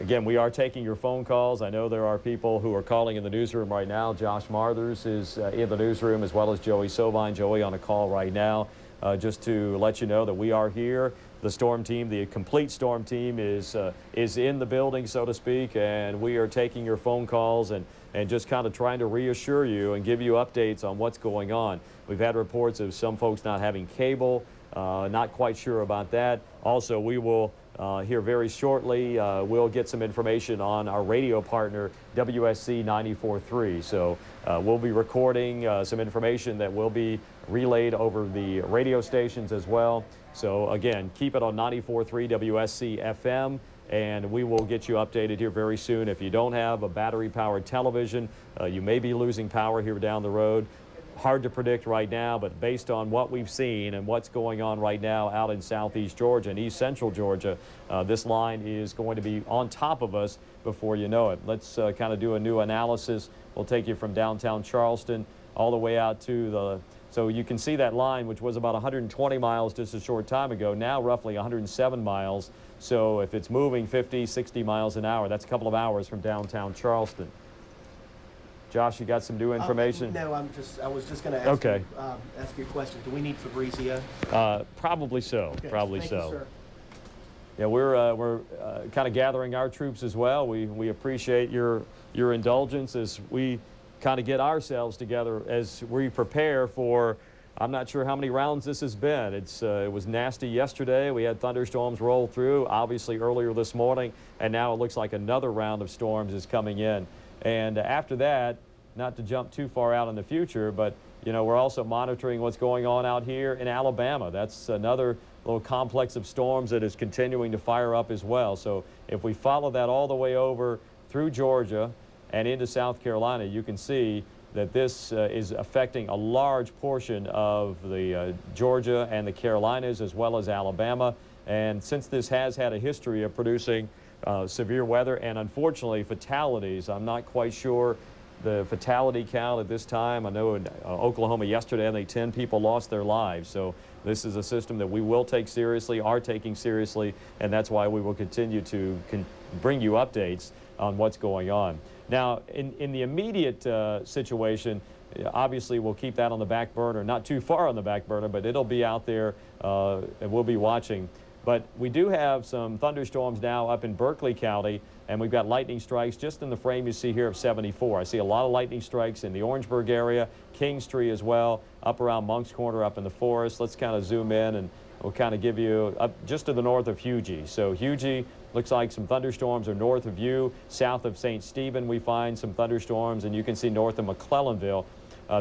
again, we are taking your phone calls. I know there are people who are calling in the newsroom right now. Josh Marthers is in the newsroom, as well as Joey Sovine. Joey on a call right now. Just to let you know that we are here. The storm team, the complete storm team, is in the building, so to speak, and we are taking your phone calls and just kind of trying to reassure you and give you updates on what's going on. We've had reports of some folks not having cable, not quite sure about that. Also, we will here very shortly, we'll get some information on our radio partner, WSC 94.3. So we'll be recording some information that will be relayed over the radio stations as well. So again, keep it on 94.3 WSC FM, and we will get you updated here very soon. If you don't have a battery-powered television, you may be losing power here down the road. Hard to predict right now, but based on what we've seen and what's going on right now out in southeast Georgia and east central Georgia, this line is going to be on top of us before you know it. Let's kind of do a new analysis. We'll take you from downtown Charleston all the way out to the, so you can see that line, which was about 120 miles just a short time ago, now roughly 107 miles. So if it's moving 50, 60 miles an hour, that's a couple of hours from downtown Charleston. Josh, you got some new information? No, I was just going to ask, ask you a question. Do we need Fabrizio? Probably so. Okay. Probably Thank so. you, sir. Yeah, we're kind of gathering our troops as well. We appreciate your indulgence as we kind of get ourselves together as we prepare for. I'm not sure how many rounds this has been. It was nasty yesterday. We had thunderstorms roll through, obviously earlier this morning, and now it looks like another round of storms is coming in. And after that, not to jump too far out in the future, but you know, we're also monitoring what's going on out here in Alabama. That's another little complex of storms that is continuing to fire up as well. So if we follow that all the way over through Georgia and into South Carolina, you can see that this is affecting a large portion of the Georgia and the Carolinas, as well as Alabama. And since this has had a history of producing severe weather and unfortunately fatalities, I'm not quite sure the fatality count at this time. I know in Oklahoma yesterday, I think 10 people lost their lives. So this is a system that we will take seriously, are taking seriously, and that's why we will continue to bring you updates on what's going on. Now, in the immediate situation, obviously we'll keep that on the back burner, not too far on the back burner, but it'll be out there and we'll be watching. But we do have some thunderstorms now up in Berkeley County, and we've got lightning strikes just in the frame you see here of 74. I see a lot of lightning strikes in the Orangeburg area, Kingstree as well, up around Monk's Corner, up in the forest. Let's kind of zoom in and we'll kind of give you up just to the north of Hugie. So Hugie looks like some thunderstorms are north of you. South of St. Stephen, we find some thunderstorms, and you can see north of McClellanville.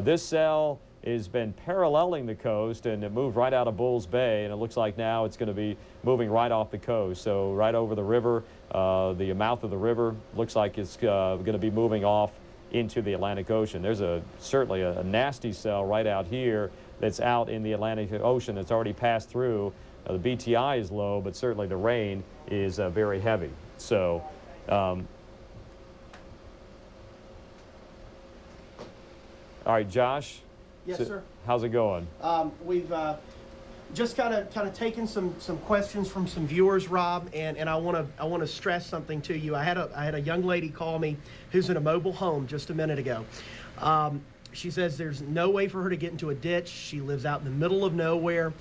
This cell has been paralleling the coast, and it moved right out of Bulls Bay, and it looks like now it's going to be moving right off the coast. So right over the river, the mouth of the river, looks like it's going to be moving off into the Atlantic Ocean. There's certainly a nasty cell right out here that's out in the Atlantic Ocean that's already passed through. The BTI is low, but certainly the rain is very heavy. So all right, Josh. Yes, so, sir. How's it going? We've just kind of taken some questions from some viewers, Rob, and I want to stress something to you. I had a young lady call me who's in a mobile home just a minute ago. She says there's no way for her to get into a ditch. She lives out in the middle of nowhere.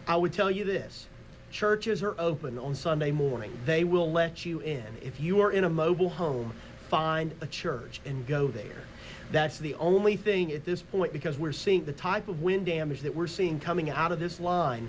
I would tell you this. Churches are open on Sunday morning. They will let you in. If you are in a mobile home, find a church and go there. That's the only thing at this point, because we're seeing the type of wind damage that we're seeing coming out of this line.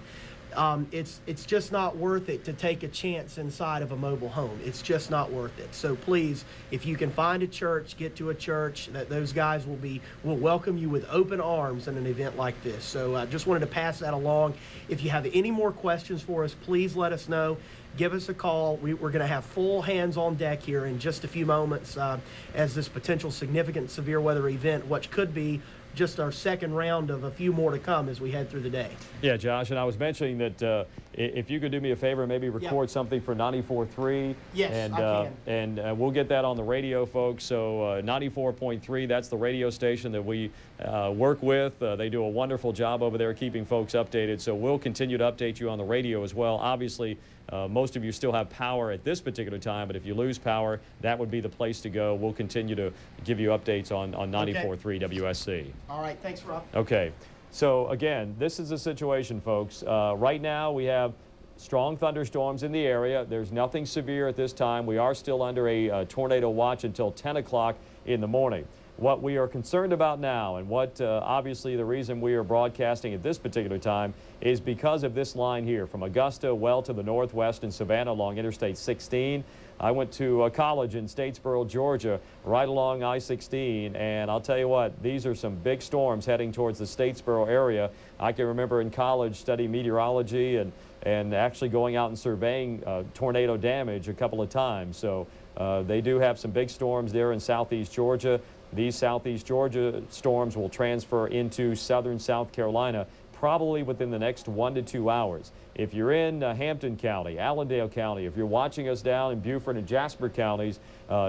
It's just not worth it to take a chance inside of a mobile home. It's just not worth it. So please, if you can find a church, get to a church. That those guys will welcome you with open arms in an event like this. So I just wanted to pass that along. If you have any more questions for us, please let us know. Give us a call. We're going to have full hands on deck here in just a few moments as this potential significant severe weather event, which could be just our second round of a few more to come as we head through the day. Yeah, Josh, and I was mentioning that if you could do me a favor, maybe record something for 94.3. Yes, and, I can. And we'll get that on the radio, folks. So 94.3, that's the radio station that we work with. They do a wonderful job over there keeping folks updated. So we'll continue to update you on the radio as well. Obviously, Most of you still have power at this particular time, but if you lose power, that would be the place to go. We'll continue to give you updates on 94.3 WSC. All right, thanks, Rob. Okay, so again, this is the situation, folks. Right now we have strong thunderstorms in the area. There's nothing severe at this time. We are still under a tornado watch until 10 o'clock in the morning. What we are concerned about now, and what obviously the reason we are broadcasting at this particular time, is because of this line here from Augusta well to the northwest in Savannah along Interstate 16. I went to college in Statesboro, Georgia, right along I-16, and I'll tell you what, these are some big storms heading towards the Statesboro area. I can remember in college studying meteorology and actually going out and surveying tornado damage a couple of times. So they do have some big storms there in southeast Georgia. These southeast Georgia storms will transfer into southern South Carolina probably within the next 1 to 2 hours. If you're in Hampton County, Allendale County, if you're watching us down in Beaufort and Jasper counties,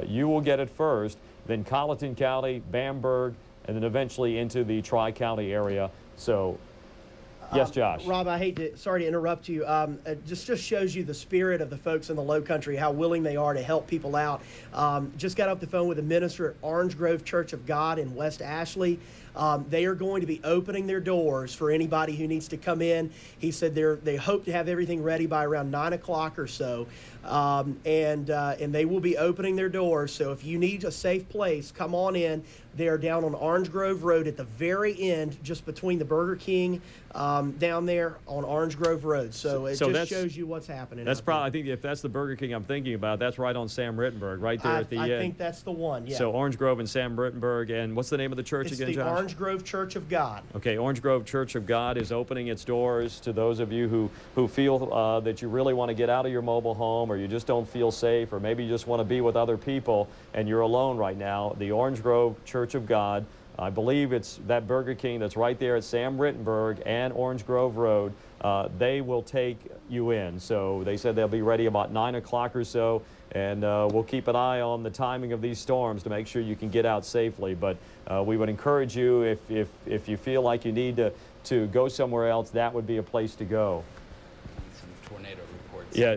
you will get it first, then Colleton County, Bamberg, and then eventually into the Tri-County area. So, yes, Josh. Rob, sorry to interrupt you. It just shows you the spirit of the folks in the Low Country, how willing they are to help people out. Just got off the phone with a minister at Orange Grove Church of God in West Ashley. They are going to be opening their doors for anybody who needs to come in. He said they hope to have everything ready by around 9 o'clock or so, and they will be opening their doors. So if you need a safe place, come on in. They are down on Orange Grove Road at the very end, just between the Burger King down there on Orange Grove Road. So it just shows you what's happening. That's probably, I think if that's the Burger King I'm thinking about, that's right on Sam Rittenberg, right there at the end. I think that's the one, yeah. So Orange Grove and Sam Rittenberg, and what's the name of the church again, Josh? Orange Grove Church of God. Okay, Orange Grove Church of God is opening its doors to those of you who feel that you really want to get out of your mobile home, or you just don't feel safe, or maybe you just want to be with other people and you're alone right now. The Orange Grove Church of God, I believe it's that Burger King that's right there at Sam Rittenberg and Orange Grove Road. They will take you in. So they said they'll be ready about 9 o'clock or so, and we'll keep an eye on the timing of these storms to make sure you can get out safely. But we would encourage you, if you feel like you need to go somewhere else, that would be a place to go. Some tornado reports. Yeah.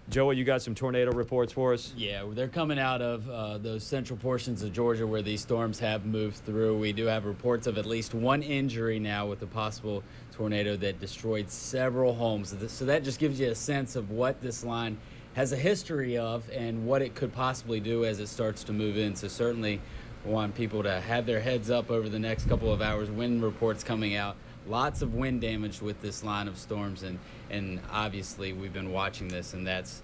Joey, you got some tornado reports for us? Yeah, they're coming out of those central portions of Georgia where these storms have moved through. We do have reports of at least one injury now with a possible tornado that destroyed several homes. So that just gives you a sense of what this line has a history of and what it could possibly do as it starts to move in. So certainly we want people to have their heads up over the next couple of hours. Wind reports coming out. Lots of wind damage with this line of storms, and obviously we've been watching this, and that's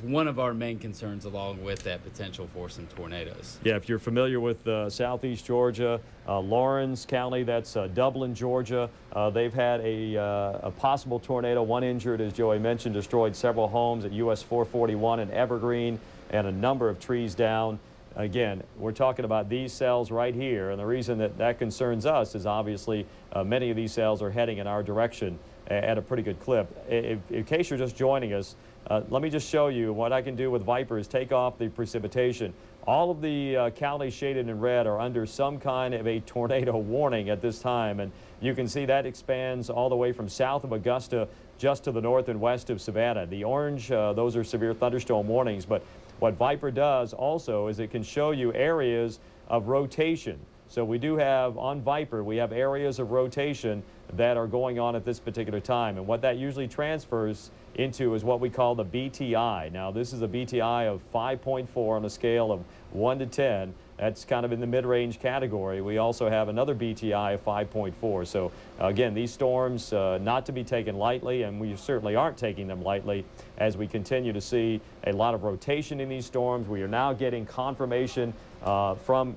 one of our main concerns, along with that potential for some tornadoes. Yeah, if you're familiar with southeast Georgia, Lawrence County, that's Dublin, Georgia, they've had a possible tornado, one injured, as Joey mentioned, destroyed several homes at US 441 in Evergreen, and a number of trees down. Again, we're talking about these cells right here, and the reason that concerns us is obviously many of these cells are heading in our direction at a pretty good clip. In case you're just joining us, let me just show you what I can do with Viper is take off the precipitation. All of the counties shaded in red are under some kind of a tornado warning at this time, and you can see that expands all the way from south of Augusta just to the north and west of Savannah. The orange, those are severe thunderstorm warnings, but what Viper does also is it can show you areas of rotation. So we do have, on Viper, we have areas of rotation that are going on at this particular time. And what that usually transfers into is what we call the BTI. Now, this is a BTI of 5.4 on a scale of 1 to 10. That's kind of in the mid-range category. We also have another BTI of 5.4. So, again, these storms not to be taken lightly, and we certainly aren't taking them lightly as we continue to see a lot of rotation in these storms. We are now getting confirmation from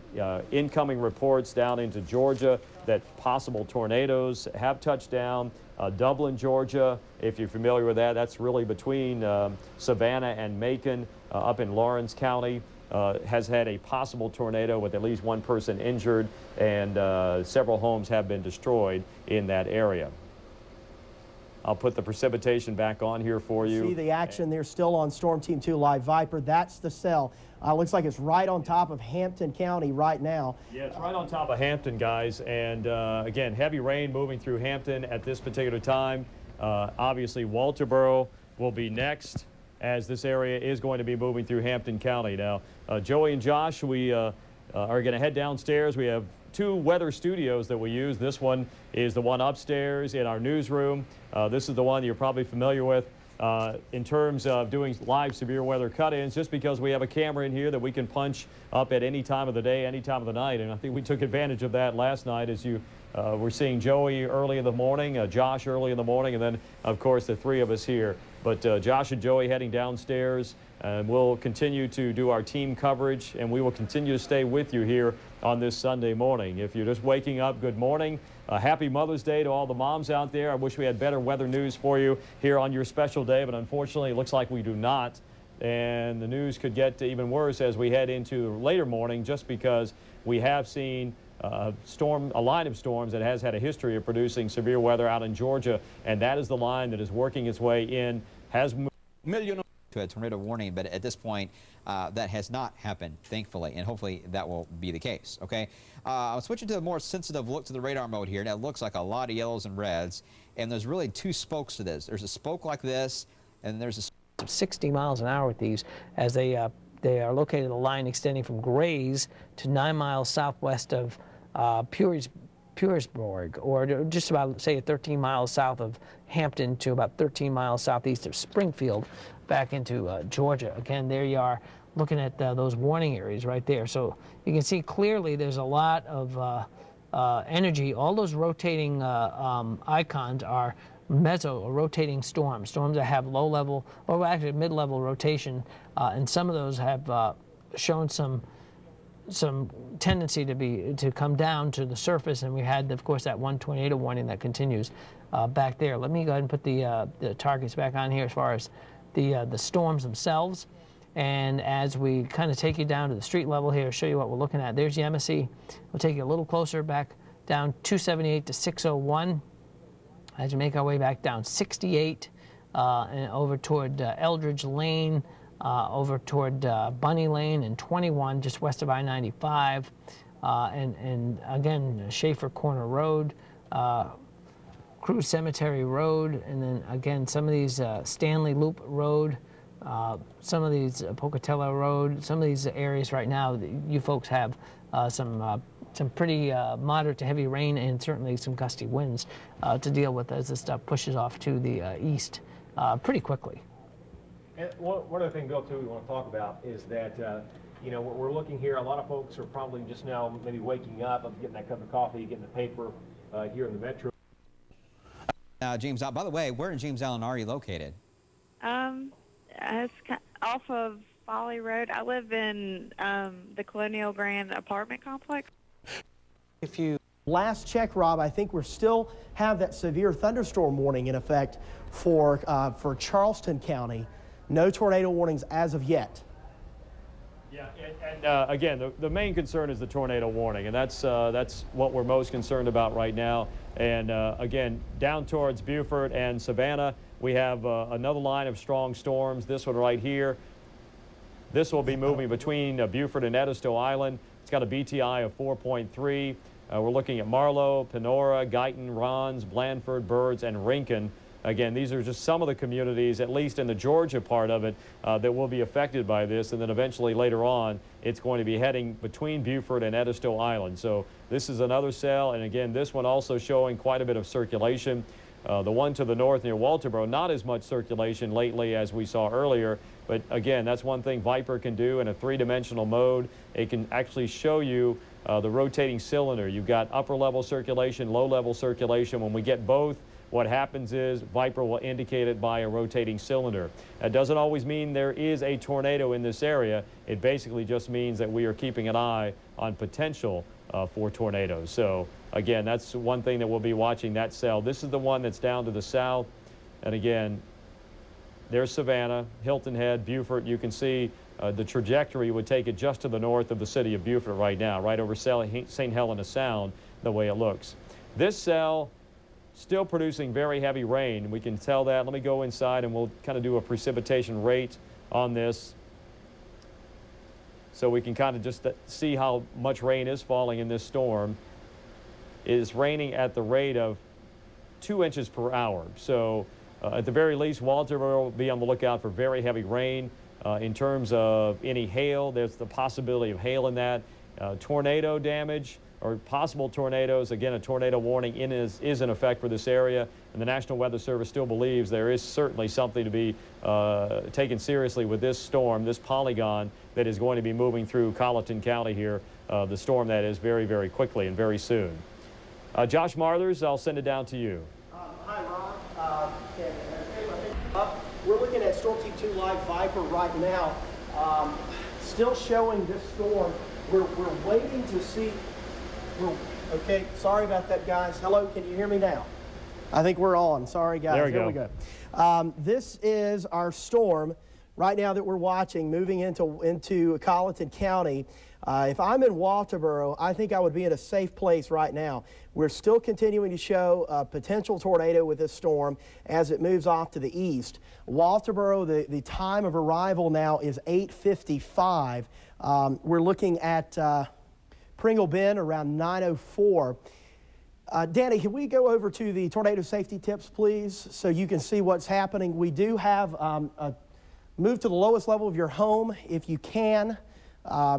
incoming reports down into Georgia that possible tornadoes have touched down. Dublin, Georgia, if you're familiar with that, that's really between Savannah and Macon up in Lawrence County. Has had a possible tornado with at least one person injured, and several homes have been destroyed in that area. I'll put the precipitation back on here for you. See the action there still on Storm Team 2 Live Viper. That's the cell. Looks like it's right on top of Hampton County right now. Yeah, it's right on top of Hampton, guys. And again, heavy rain moving through Hampton at this particular time. Obviously, Walterboro will be next, as this area is going to be moving through Hampton County. Now, Joey and Josh, we are going to head downstairs. We have 2 weather studios that we use. This one is the one upstairs in our newsroom. This is the one you're probably familiar with in terms of doing live severe weather cut-ins, just because we have a camera in here that we can punch up at any time of the day, any time of the night. And I think we took advantage of that last night, as you were seeing Joey early in the morning, Josh early in the morning, and then, of course, the 3 of us here. But Josh and Joey heading downstairs, and we'll continue to do our team coverage, and we will continue to stay with you here on this Sunday morning. If you're just waking up, good morning. Happy Mother's Day to all the moms out there. I wish we had better weather news for you here on your special day, but unfortunately it looks like we do not. And the news could get even worse as we head into later morning, just because we have seen a line of storms that has had a history of producing severe weather out in Georgia, and that is the line that is working its way in, has moved to a tornado warning, but at this point that has not happened, thankfully, and hopefully that will be the case. Okay, I'm switching to a more sensitive look to the radar mode here. Now it looks like a lot of yellows and reds, and there's really 2 spokes to this. There's a spoke like this, and there's a 60 miles an hour with these, as they are located a line extending from Grays to 9 miles southwest of Purisburg, or just about, say, 13 miles south of Hampton to about 13 miles southeast of Springfield, back into Georgia. Again, there you are looking at those warning areas right there. So you can see clearly there's a lot of energy. All those rotating icons are meso or rotating storms that have low level, or actually mid-level rotation, and some of those have shown some tendency to come down to the surface, and we had, of course, that one tornado warning that continues back there. Let me go ahead and put the targets back on here as far as the storms themselves. And as we kind of take you down to the street level here, show you what we're looking at. There's Yemassee. We'll take you a little closer back down 278 to 601. As we make our way back down 68 and over toward Eldridge Lane, over toward Bunny Lane, and 21 just west of I-95, and again Schaefer Corner Road, Cruz Cemetery Road, and then again some of these Stanley Loop Road, some of these Pocatello Road, some of these areas right now you folks have some pretty moderate to heavy rain, and certainly some gusty winds to deal with as this stuff pushes off to the east pretty quickly. And one other thing, Bill, too, we want to talk about is that, you know, we're looking here, a lot of folks are probably just now maybe waking up, getting that cup of coffee, getting the paper here in the metro. James, by the way, where in James Allen are you located? It's off of Folly Road. I live in the Colonial Grand apartment complex. If you last check, Rob, I think we still have that severe thunderstorm warning in effect for Charleston County. No tornado warnings as of yet. Yeah, and again, the main concern is the tornado warning, and that's what we're most concerned about right now. And again, down towards Beaufort and Savannah, we have another line of strong storms. This one right here. This will be moving between Beaufort and Edisto Island. It's got a BTI of 4.3. We're looking at Marlow, Penora, Guyton, Ronds, Blandford, Birds, and Rincon. Again, these are just some of the communities, at least in the Georgia part of it, that will be affected by this. And then eventually later on, it's going to be heading between Beaufort and Edisto Island. So this is another cell. And again, this one also showing quite a bit of circulation. The one to the north near Walterboro, not as much circulation lately as we saw earlier. But again, that's one thing Viper can do in a three-dimensional mode. It can actually show you the rotating cylinder. You've got upper-level circulation, low-level circulation. When we get both, what happens is Viper will indicate it by a rotating cylinder. That doesn't always mean there is a tornado in this area. It basically just means that we are keeping an eye on potential for tornadoes. So again, that's one thing that we'll be watching, that cell. This is the one that's down to the south. And again, there's Savannah, Hilton Head, Beaufort. You can see the trajectory would take it just to the north of the city of Beaufort right now, right over St. Helena Sound, the way it looks. This cell still producing very heavy rain. We can tell that. Let me go inside and we'll kind of do a precipitation rate on this so we can kind of just see how much rain is falling in this storm. It is raining at the rate of 2 inches per hour. So at the very least, Walterboro will be on the lookout for very heavy rain. In terms of any hail, there's the possibility of hail in that. Tornado damage or possible tornadoes. Again, a tornado warning is in effect for this area, and the National Weather Service still believes there is certainly something to be taken seriously with this storm, this polygon that is going to be moving through Colleton County here, the storm that is very, very quickly and very soon. Josh Marthers, I'll send it down to you. Hi, Ron. We're looking at Storm Team 2 Live Viper right now. Still showing this storm. We're waiting to see. Okay, sorry about that, guys. Hello, can you hear me now? I think we're on. Sorry, guys. There we go. This is our storm right now that we're watching moving into Colleton County. If I'm in Walterboro, I think I would be in a safe place right now. We're still continuing to show a potential tornado with this storm as it moves off to the east. Walterboro, the time of arrival now is 8:55. We're looking at Pringle Bend around 9:04. Danny, can we go over to the tornado safety tips, please, so you can see what's happening? We do have move to the lowest level of your home if you can.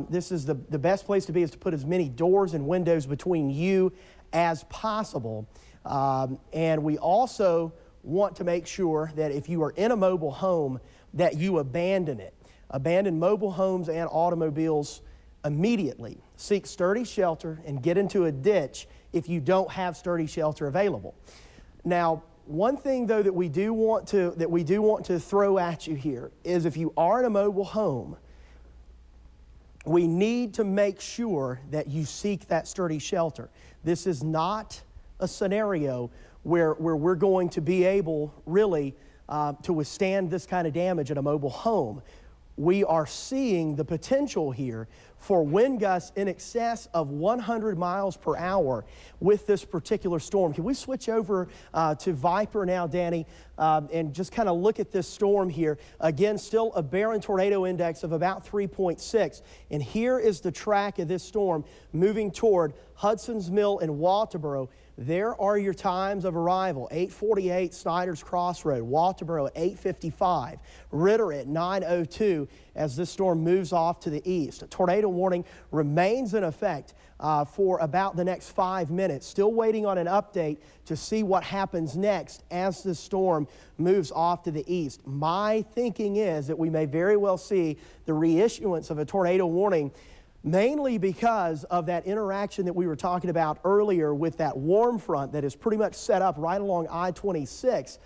This is the best place to be, is to put as many doors and windows between you as possible. And we also want to make sure that if you are in a mobile home, that you abandon it. Abandon mobile homes and automobiles immediately. Seek sturdy shelter and get into a ditch if you don't have sturdy shelter available. Now, one thing though that we do want to throw at you here is, if you are in a mobile home, we need to make sure that you seek that sturdy shelter. This is not a scenario where we're going to be able really to withstand this kind of damage in a mobile home. We are seeing the potential here for wind gusts in excess of 100 miles per hour with this particular storm. Can we switch over to Viper now, Danny, and just kind of look at this storm here? Again, still a Barron tornado index of about 3.6. And here is the track of this storm moving toward Hudson's Mill and Walterboro. There are your times of arrival: 8:48 Snyder's Crossroad, Walterboro at 8:55, Ritter at 9:02 as this storm moves off to the east. A tornado warning remains in effect for about the next 5 minutes. Still waiting on an update to see what happens next as this storm moves off to the east. My thinking is that we may very well see the reissuance of a tornado warning, mainly because of that interaction that we were talking about earlier with that warm front that is pretty much set up right along I-26.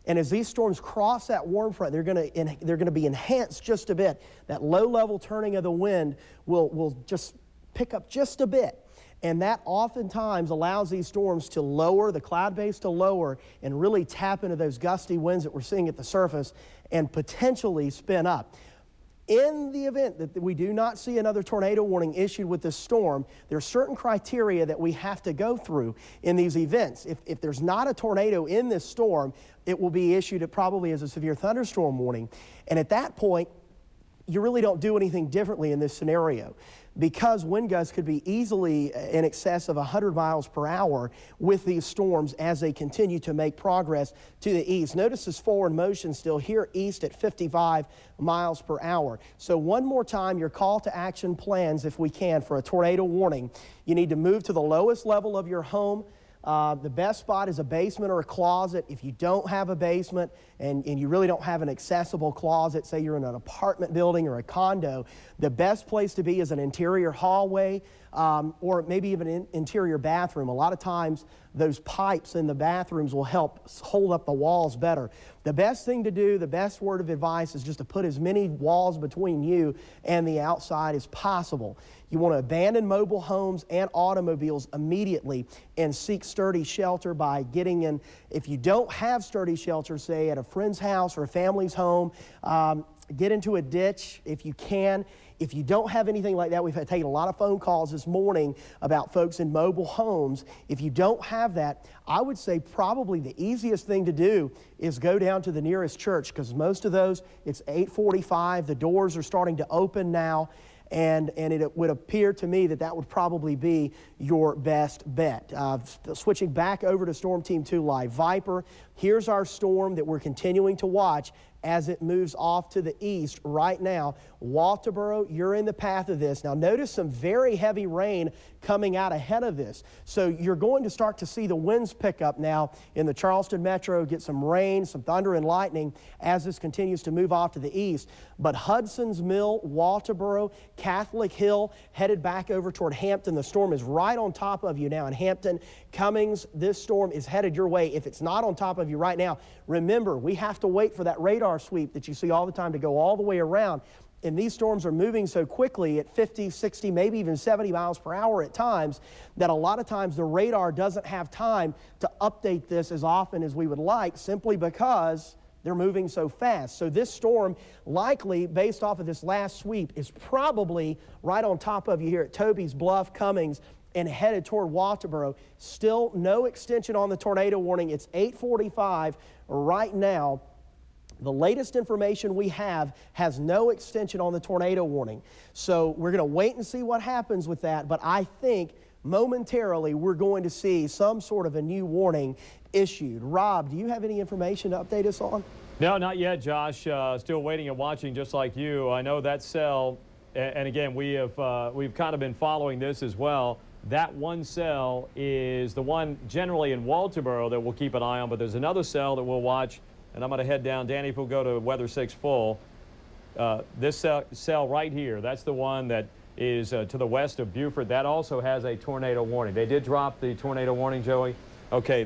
And as these storms cross that warm front, they're going to be enhanced just a bit. That low-level turning of the wind will just pick up just a bit. And that oftentimes allows these storms to lower, the cloud base to lower, and really tap into those gusty winds that we're seeing at the surface and potentially spin up. In the event that we do not see another tornado warning issued with this storm, there are certain criteria that we have to go through in these events. If there's not a tornado in this storm, it will be issued probably as a severe thunderstorm warning. And at that point, you really don't do anything differently in this scenario, because wind gusts could be easily in excess of 100 miles per hour with these storms as they continue to make progress to the east. Notice this forward motion still here east at 55 miles per hour. So one more time, your call to action plans, if we can, for a tornado warning. You need to move to the lowest level of your home. The best spot is a basement or a closet. If you don't have a basement and you really don't have an accessible closet, say you're in an apartment building or a condo, the best place to be is an interior hallway or maybe even an interior bathroom. A lot of times those pipes in the bathrooms will help hold up the walls better. The best thing to do, the best word of advice, is just to put as many walls between you and the outside as possible. You want to abandon mobile homes and automobiles immediately and seek sturdy shelter by getting in. If you don't have sturdy shelter, say at a friend's house or a family's home, get into a ditch if you can. If you don't have anything like that, we've taken a lot of phone calls this morning about folks in mobile homes. If you don't have that, I would say probably the easiest thing to do is go down to the nearest church, because most of those, it's 8:45, the doors are starting to open now. and it would appear to me that that would probably be your best bet. Switching back over to Storm Team 2 Live Viper, here's our storm that we're continuing to watch as it moves off to the east right now. Walterboro, you're in the path of this. Now notice some very heavy rain coming out ahead of this. So you're going to start to see the winds pick up now in the Charleston metro, get some rain, some thunder and lightning as this continues to move off to the east. But Hudson's Mill, Walterboro, Catholic Hill, headed back over toward Hampton. The storm is right on top of you now in Hampton. Cummings, this storm is headed your way. If it's not on top of you right now, remember, we have to wait for that radar sweep that you see all the time to go all the way around. And these storms are moving so quickly at 50, 60, maybe even 70 miles per hour at times that a lot of times the radar doesn't have time to update this as often as we would like, simply because they're moving so fast. So this storm, likely based off of this last sweep, is probably right on top of you here at Toby's Bluff, Cummings, and headed toward Walterboro. Still no extension on the tornado warning. It's 8:45 right now. The latest information we have has no extension on the tornado warning. So we're going to wait and see what happens with that. But I think momentarily we're going to see some sort of a new warning issued. Rob, do you have any information to update us on? No, not yet, Josh. Still waiting and watching just like you. I know that cell, and again, we've kind of been following this as well. That one cell is the one generally in Walterboro that we'll keep an eye on, but there's another cell that we'll watch. And I'm going to head down. Danny, if we'll go to Weather 6 full, this cell right here, that's the one that is to the west of Beaufort. That also has a tornado warning. They did drop the tornado warning, Joey. Okay,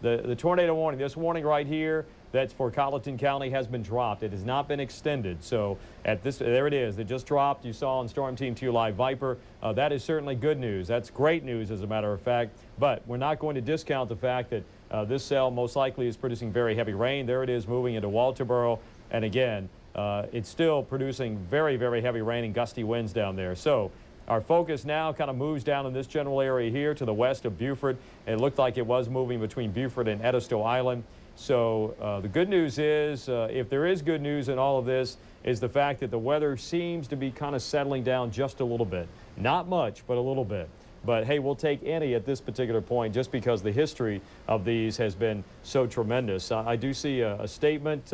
the tornado warning, this warning right here, that's for Colleton County, has been dropped. It has not been extended. So at this, there it is. It just dropped. You saw on Storm Team 2 Live Viper. That is certainly good news. That's great news, as a matter of fact. But we're not going to discount the fact that this cell most likely is producing very heavy rain. There it is moving into Walterboro. And again, it's still producing very, very heavy rain and gusty winds down there. So our focus now kind of moves down in this general area here to the west of Beaufort. It looked like it was moving between Beaufort and Edisto Island. So the good news is, if there is good news in all of this, is the fact that the weather seems to be kind of settling down just a little bit. Not much, but a little bit. But hey, we'll take any at this particular point just because the history of these has been so tremendous. I do see a statement,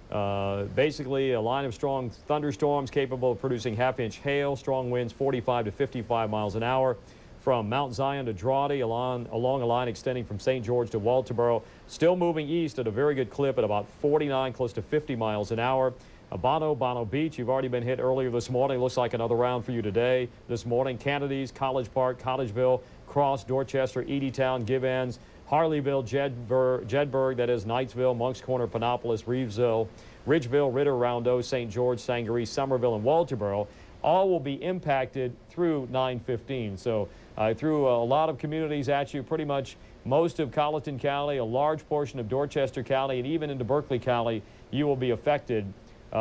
basically a line of strong thunderstorms capable of producing half-inch hail, strong winds 45 to 55 miles an hour from Mount Zion to Drawdy, along a line extending from St. George to Walterboro, still moving east at a very good clip at about 49, close to 50 miles an hour. Bono Beach, you've already been hit earlier this morning. Looks like another round for you today. This morning, Kennedy's, College Park, Collegeville, Cross, Dorchester, Eddytown, Gibbons, Harleyville, Jedburgh, that is Knightsville, Moncks Corner, Panopolis, Reevesville, Ridgeville, Ritter, Roundeau, St. George, Sangaree, Somerville, and Walterboro. All will be impacted through 9:15. So I threw a lot of communities at you, pretty much most of Colleton County, a large portion of Dorchester County, and even into Berkeley County, you will be affected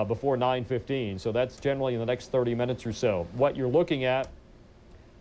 before 9:15. So that's generally in the next 30 minutes or so. What you're looking at,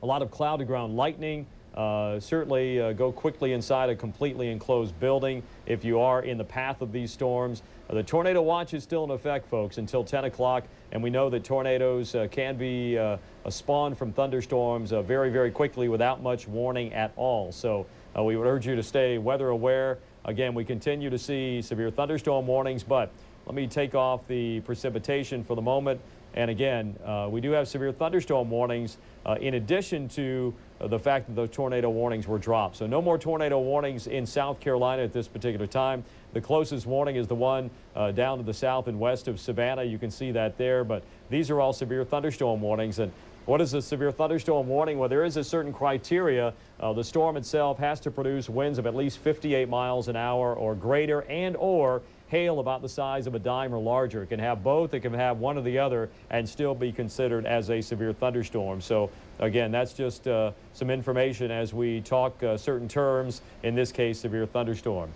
a lot of cloud-to-ground lightning. Certainly go quickly inside a completely enclosed building if you are in the path of these storms. The tornado watch is still in effect, folks, until 10 o'clock, and we know that tornadoes can be a spawn from thunderstorms very, very quickly without much warning at all. So we would urge you to stay weather aware. Again, we continue to see severe thunderstorm warnings, but let me take off the precipitation for the moment. And again, we do have severe thunderstorm warnings in addition to the fact that the tornado warnings were dropped. So no more tornado warnings in South Carolina at this particular time. The closest warning is the one down to the south and west of Savannah. You can see that there, but these are all severe thunderstorm warnings. And what is a severe thunderstorm warning? Well, there is a certain criteria. The storm itself has to produce winds of at least 58 miles an hour or greater, and or hail about the size of a dime or larger. It can have both. It can have one or the other and still be considered as a severe thunderstorm. So again, that's just some information as we talk certain terms, in this case, severe thunderstorm.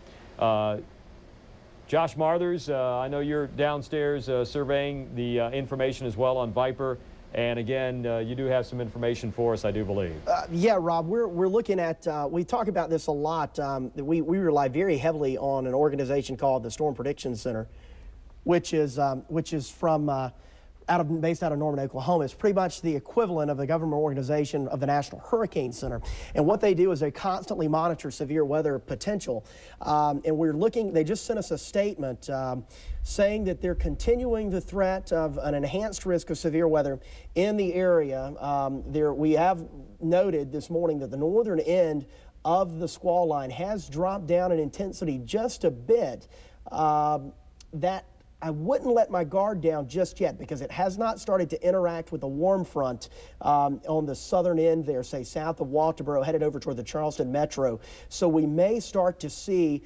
Josh Marthers, I know you're downstairs surveying the information as well on Viper. And again, you do have some information for us, I do believe. Yeah, Rob, we're looking at, we talk about this a lot. We rely very heavily on an organization called the Storm Prediction Center, which is from based out of Norman, Oklahoma. It's pretty much the equivalent of the government organization of the National Hurricane Center. And what they do is they constantly monitor severe weather potential. And they just sent us a statement saying that they're continuing the threat of an enhanced risk of severe weather in the area. We have noted this morning that the northern end of the squall line has dropped down in intensity just a bit. That I wouldn't let my guard down just yet because it has not started to interact with the warm front on the southern end there, say south of Walterboro, headed over toward the Charleston metro. So we may start to see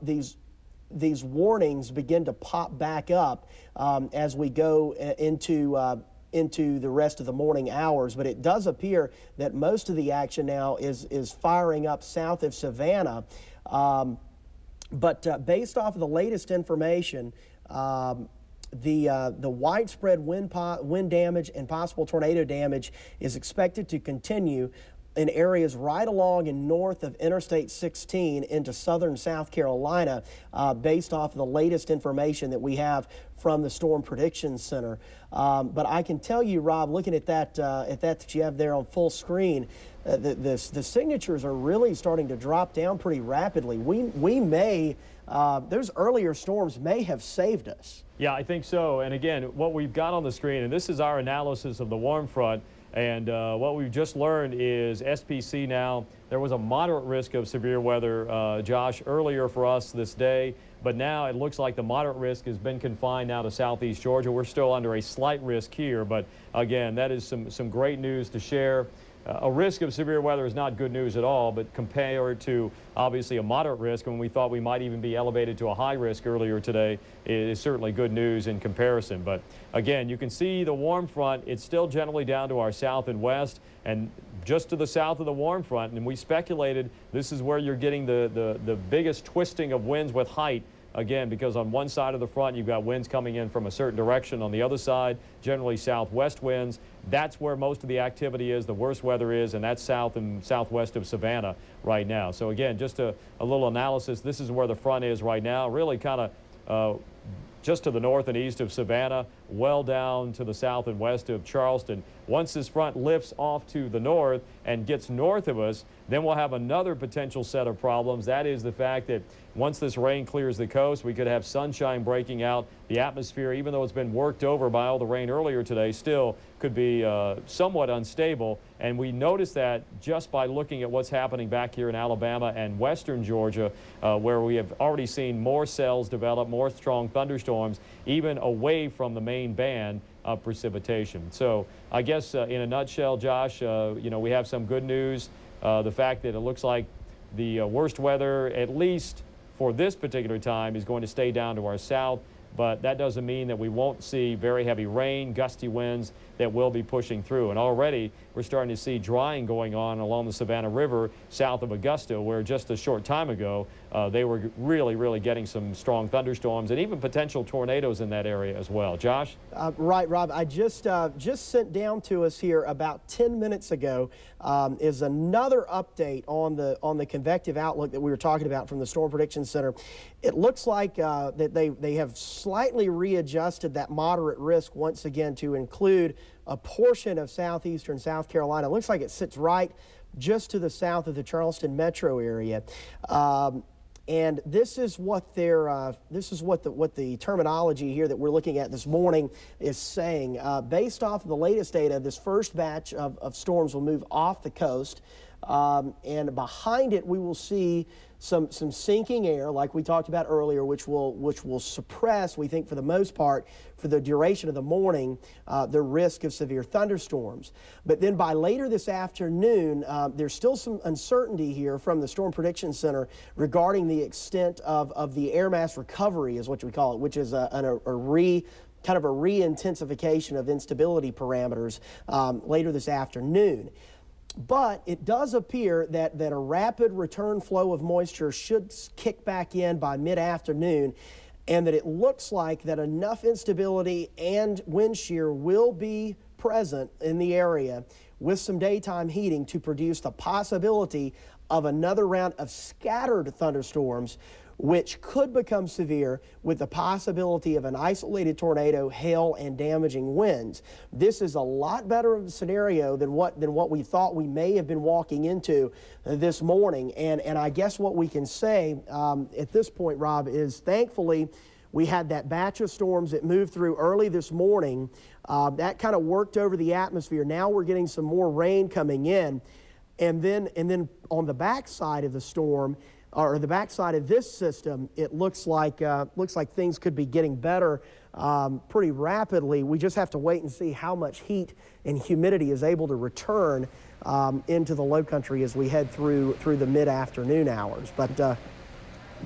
these warnings begin to pop back up as we go into the rest of the morning hours. But it does appear that most of the action now is firing up south of Savannah. But based off of the latest information, the widespread wind damage and possible tornado damage is expected to continue in areas right along and north of Interstate 16 into southern South Carolina, based off of the latest information that we have from the Storm Prediction Center. But I can tell you, Rob, looking at that you have there on full screen, the signatures are really starting to drop down pretty rapidly. We may, those earlier storms may have saved us. Yeah, I think so. And again, what we've got on the screen, and this is our analysis of the warm front, and what we've just learned is SPC now, there was a moderate risk of severe weather, Josh, earlier for us this day, but now it looks like the moderate risk has been confined now to southeast Georgia. We're still under a slight risk here, but again, that is some great news to share. A risk of severe weather is not good news at all, but compared to obviously a moderate risk when we thought we might even be elevated to a high risk earlier today, it is certainly good news in comparison. But again, you can see the warm front, it's still generally down to our south and west, and just to the south of the warm front, and we speculated this is where you're getting the biggest twisting of winds with height. Again, because on one side of the front, you've got winds coming in from a certain direction. On the other side, generally southwest winds. That's where most of the activity is, the worst weather is, and that's south and southwest of Savannah right now. So again, just a little analysis. This is where the front is right now, really kind of just to the north and east of Savannah, well down to the south and west of Charleston. Once this front lifts off to the north and gets north of us, then we'll have another potential set of problems. That is the fact that once this rain clears the coast, we could have sunshine breaking out. The atmosphere, even though it's been worked over by all the rain earlier today, still could be somewhat unstable. And we notice that just by looking at what's happening back here in Alabama and western Georgia, where we have already seen more cells develop, more strong thunderstorms, even away from the main band of precipitation. So I guess in a nutshell, Josh, we have some good news. The fact that it looks like the worst weather, at least for this particular time, is going to stay down to our south, but that doesn't mean that we won't see very heavy rain, gusty winds that will be pushing through. And already we're starting to see drying going on along the Savannah River south of Augusta, where just a short time ago they were really getting some strong thunderstorms and even potential tornadoes in that area as well. Josh? Right, Rob. I just sent down to us here about 10 minutes ago is another update on the convective outlook that we were talking about from the Storm Prediction Center. It looks like that they have slightly readjusted that moderate risk once again to include a portion of southeastern South Carolina. It looks like it sits right just to the south of the Charleston metro area. And this is what the terminology here that we're looking at this morning is saying. Based off of the latest data, this first batch of storms will move off the coast, and behind it we will see some sinking air, like we talked about earlier, which will suppress, we think for the most part, for the duration of the morning, the risk of severe thunderstorms. But then by later this afternoon, there's still some uncertainty here from the Storm Prediction Center regarding the extent of the air mass recovery, is what we call it, which is kind of a re-intensification of instability parameters later this afternoon. But it does appear that a rapid return flow of moisture should kick back in by mid-afternoon, and that it looks like that enough instability and wind shear will be present in the area with some daytime heating to produce the possibility of another round of scattered thunderstorms which could become severe with the possibility of an isolated tornado, hail, and damaging winds. This is a lot better of a scenario than what we thought we may have been walking into this morning. And I guess what we can say at this point, Rob, is thankfully we had that batch of storms that moved through early this morning. That kind of worked over the atmosphere. Now we're getting some more rain coming in. And then on the backside of the storm, or the backside of this system, it looks like things could be getting better pretty rapidly. We just have to wait and see how much heat and humidity is able to return into the low country as we head through the mid-afternoon hours.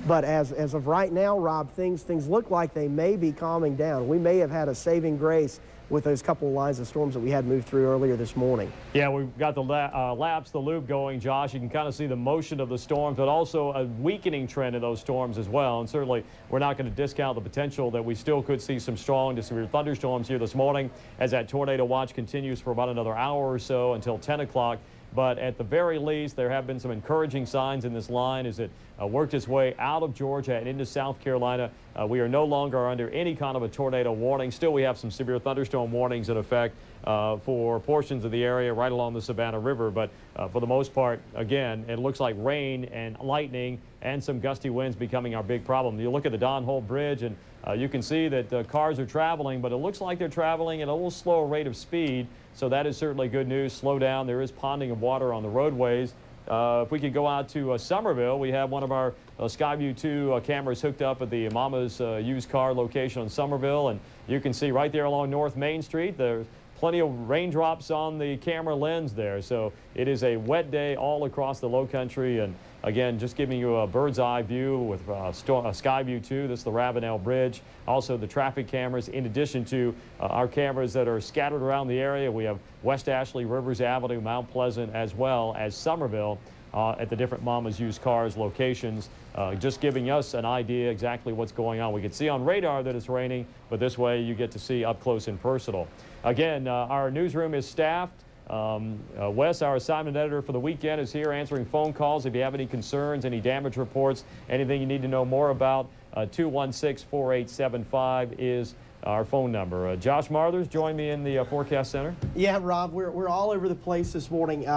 But as of right now, Rob, things look like they may be calming down. We may have had a saving grace with those couple of lines of storms that we had moved through earlier this morning. Yeah, we've got the lapse, the loop going, Josh. You can kind of see the motion of the storms, but also a weakening trend in those storms as well. And certainly we're not going to discount the potential that we still could see some strong to severe thunderstorms here this morning as that tornado watch continues for about another hour or so until 10 o'clock. But at the very least, there have been some encouraging signs in this line as it worked its way out of Georgia and into South Carolina. We are no longer under any kind of a tornado warning. Still, we have some severe thunderstorm warnings in effect for portions of the area right along the Savannah River. But for the most part, again, it looks like rain and lightning and some gusty winds becoming our big problem. You look at the Don Holt Bridge, and you can see that cars are traveling, but it looks like they're traveling at a little slower rate of speed. So that is certainly good news. Slow down. There is ponding of water on the roadways. If we could go out to Somerville, we have one of our Skyview 2 cameras hooked up at the Mama's used car location on Somerville, and you can see right there along North Main Street, there's plenty of raindrops on the camera lens there. So it is a wet day all across the low country, and again, just giving you a bird's eye view with Skyview 2. This is the Ravenel Bridge. Also the traffic cameras, in addition to our cameras that are scattered around the area. We have West Ashley, Rivers Avenue, Mount Pleasant, as well as Somerville at the different Mama's Used Cars locations, just giving us an idea exactly what's going on. We can see on radar that it's raining, but this way you get to see up close and personal. Again, our newsroom is staffed. Wes, our assignment editor for the weekend, is here answering phone calls. If you have any concerns, any damage reports, anything you need to know more about, 216-4875 is our phone number. Josh Marthers joined me in the forecast center. Yeah, Rob, we're all over the place this morning.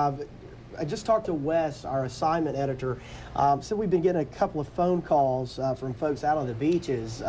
I just talked to Wes, our assignment editor. So we've been getting a couple of phone calls from folks out on the beaches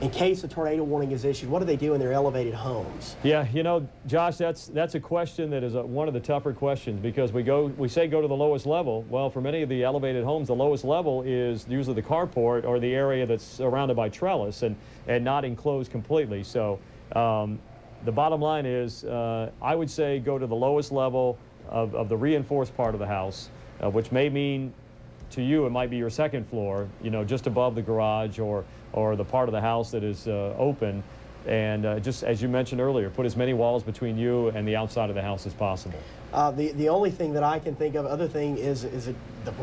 in case a tornado warning is issued. What do they do in their elevated homes? Yeah, you know, Josh, that's a question that is one of the tougher questions, because we say go to the lowest level. Well, for many of the elevated homes, the lowest level is usually the carport or the area that's surrounded by trellis and not enclosed completely. So the bottom line is I would say go to the lowest level of the reinforced part of the house, which may mean to you it might be your second floor, you know, just above the garage or the part of the house that is open. And just as you mentioned earlier, put as many walls between you and the outside of the house as possible. The only thing that I can think of, other thing, is the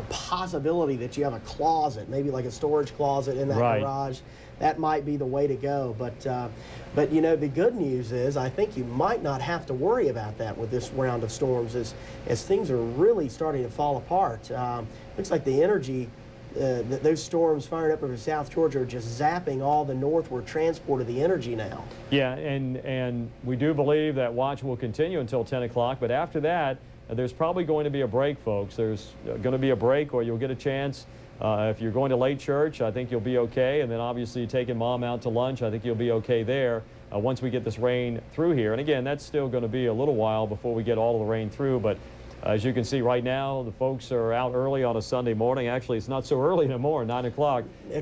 possibility that you have a closet, maybe like a storage closet in that garage. That might be the way to go. But you know, the good news is I think you might not have to worry about that with this round of storms as things are really starting to fall apart. Looks like the energy, those storms firing up over South Georgia are just zapping all the northward transport of the energy now. Yeah, and we do believe that watch will continue until 10 o'clock, but after that, there's probably going to be a break, folks. There's going to be a break, or you'll get a chance. If you're going to late church, I think you'll be okay. And then obviously taking mom out to lunch, I think you'll be okay there once we get this rain through here. And again, that's still going to be a little while before we get all of the rain through. But as you can see right now, the folks are out early on a Sunday morning. Actually, it's not so early anymore, 9 o'clock.